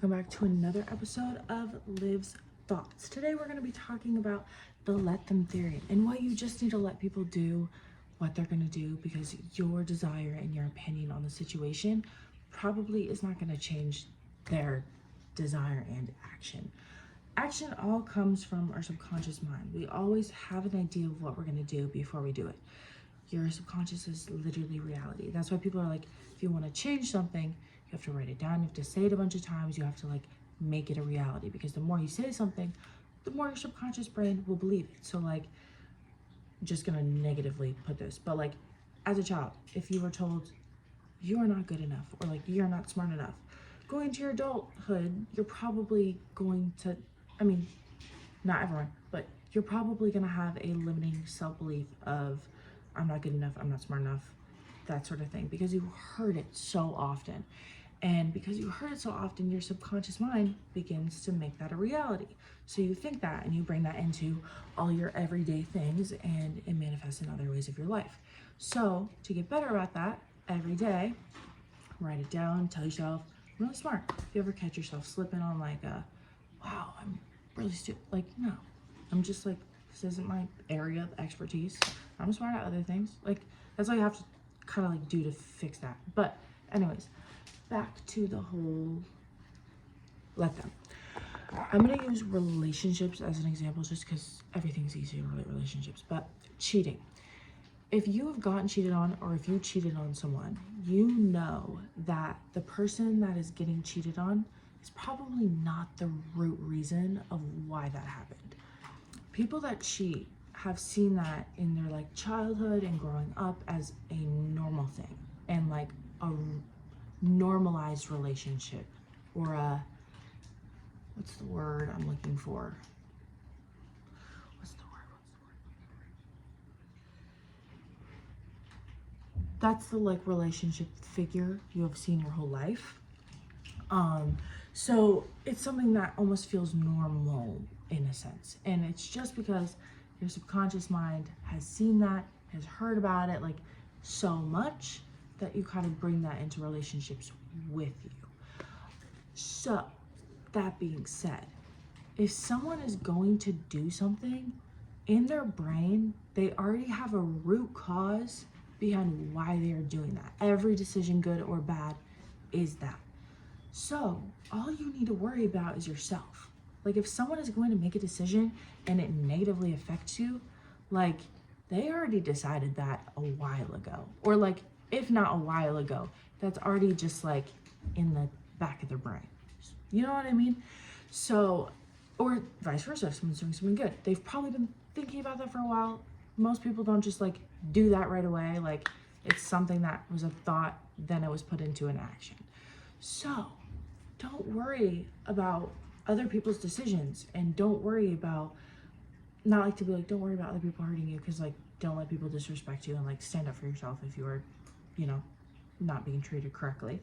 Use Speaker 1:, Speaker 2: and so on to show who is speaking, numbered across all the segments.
Speaker 1: welcome back to another episode of Liv's Thoughts. Today we're going to be talking about the let them theory and why you just need to let people do what they're going to do because your desire and your opinion on the situation probably is not going to change their desire and action. Action all comes from our subconscious mind. We always have an idea of what we're going to do before we do it. Your subconscious is literally reality. That's why people are like, if you want to change something, you have to write it down, you have to say it a bunch of times, you have to like make it a reality, because the more you say something, the more your subconscious brain will believe it. So like, just gonna negatively put this, but like as a child, if you were told you're not good enough or like you're not smart enough, going into your adulthood, you're probably going to, I mean, not everyone, but you're probably gonna have a limiting self-belief of I'm not good enough, I'm not smart enough, that sort of thing, because you heard it so often. And because you heard it so often, your subconscious mind begins to make that a reality. So you think that and you bring that into all your everyday things, and it manifests in other ways of your life. So to get better at that, every day, write it down, tell yourself, I'm really smart. If you ever catch yourself slipping on like wow, I'm really stupid. Like, no, I'm just like, this isn't my area of expertise. I'm smart at other things. Like, that's what you have to kind of like do to fix that. But anyways, back to the whole let them. I'm going to use relationships as an example just because everything's easy to relate relationships. But cheating. If you have gotten cheated on, or if you cheated on someone, you know that the person that is getting cheated on is probably not the root reason of why that happened. People that cheat have seen that in their like childhood and growing up as a normal thing, and like a normalized relationship, or a, what's the word I'm looking for? What's the word? That's the like relationship figure you have seen your whole life. So it's something that almost feels normal in a sense. And it's just because your subconscious mind has seen that, has heard about it like so much, that you kind of bring that into relationships with you. So that being said, if someone is going to do something, in their brain, they already have a root cause behind why they are doing that. Every decision, good or bad, is that. So all you need to worry about is yourself. Like, if someone is going to make a decision and it negatively affects you, like, they already decided that a while ago. Or like, if not a while ago, that's already just like in the back of their brain. You know what I mean? So, or vice versa, if someone's doing something good, they've probably been thinking about that for a while. Most people don't just like do that right away. Like, it's something that was a thought, then it was put into an action. So don't worry about other people's decisions, and don't worry about, not like to be like, don't worry about other people hurting you, because like, don't let people disrespect you, and like stand up for yourself if you are, you know, not being treated correctly.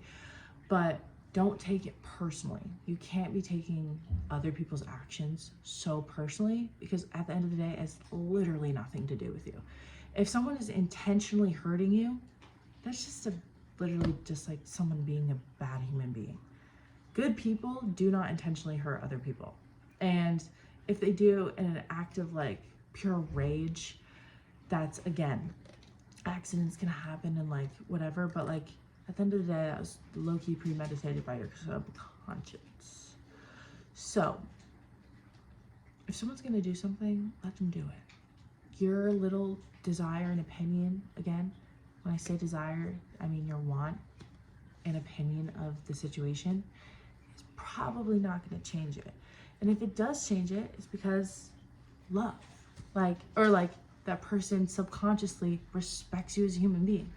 Speaker 1: But don't take it personally. You can't be taking other people's actions so personally, because at the end of the day, it's literally nothing to do with you. If someone is intentionally hurting you, that's just literally just like someone being a bad human being. Good people do not intentionally hurt other people. And if they do in an act of like pure rage, that's, again, accidents can happen and like whatever, but like at the end of the day, that was low-key premeditated by your subconscious. So if someone's gonna do something, let them do it. Your little desire and opinion, again, when I say desire, I mean your want and opinion of the situation, is probably not going to change it. And if it does change it, it's because love, like, or like that person subconsciously respects you as a human being.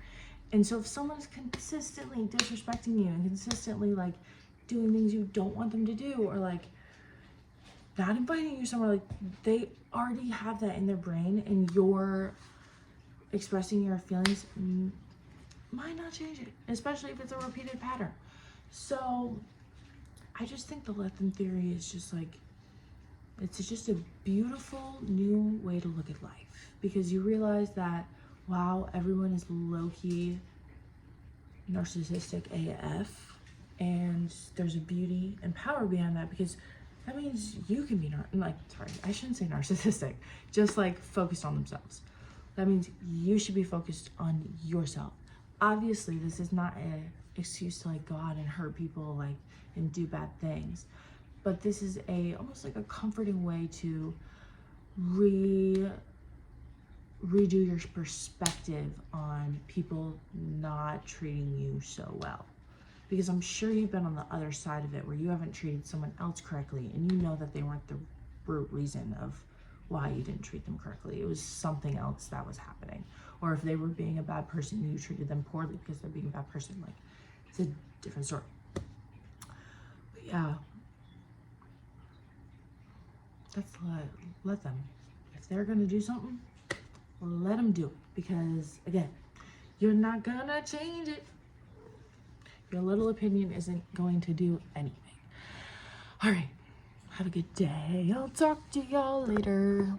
Speaker 1: And so if someone's consistently disrespecting you and consistently like doing things you don't want them to do, or like not inviting you somewhere, like, they already have that in their brain, and you're expressing your feelings might not change it, especially if it's a repeated pattern. So I just think the let them theory is just like, it's just a beautiful new way to look at life, because you realize that, wow, everyone is low-key narcissistic AF, And there's a beauty and power behind that, because that means you can be I shouldn't say narcissistic, just like focused on themselves. That means you should be focused on yourself. Obviously, this is not an excuse to like go out and hurt people like and do bad things, but this is almost like a comforting way to redo your perspective on people not treating you so well. Because I'm sure you've been on the other side of it where you haven't treated someone else correctly and you know that they weren't the root reason of why you didn't treat them correctly. It was something else that was happening. Or if they were being a bad person, you treated them poorly because they're being a bad person. Like, it's a different story. But yeah, that's let them. If they're gonna do something, let them do it. Because again, you're not gonna change it. Your little opinion isn't going to do anything. All right, have a good day. I'll talk to y'all later.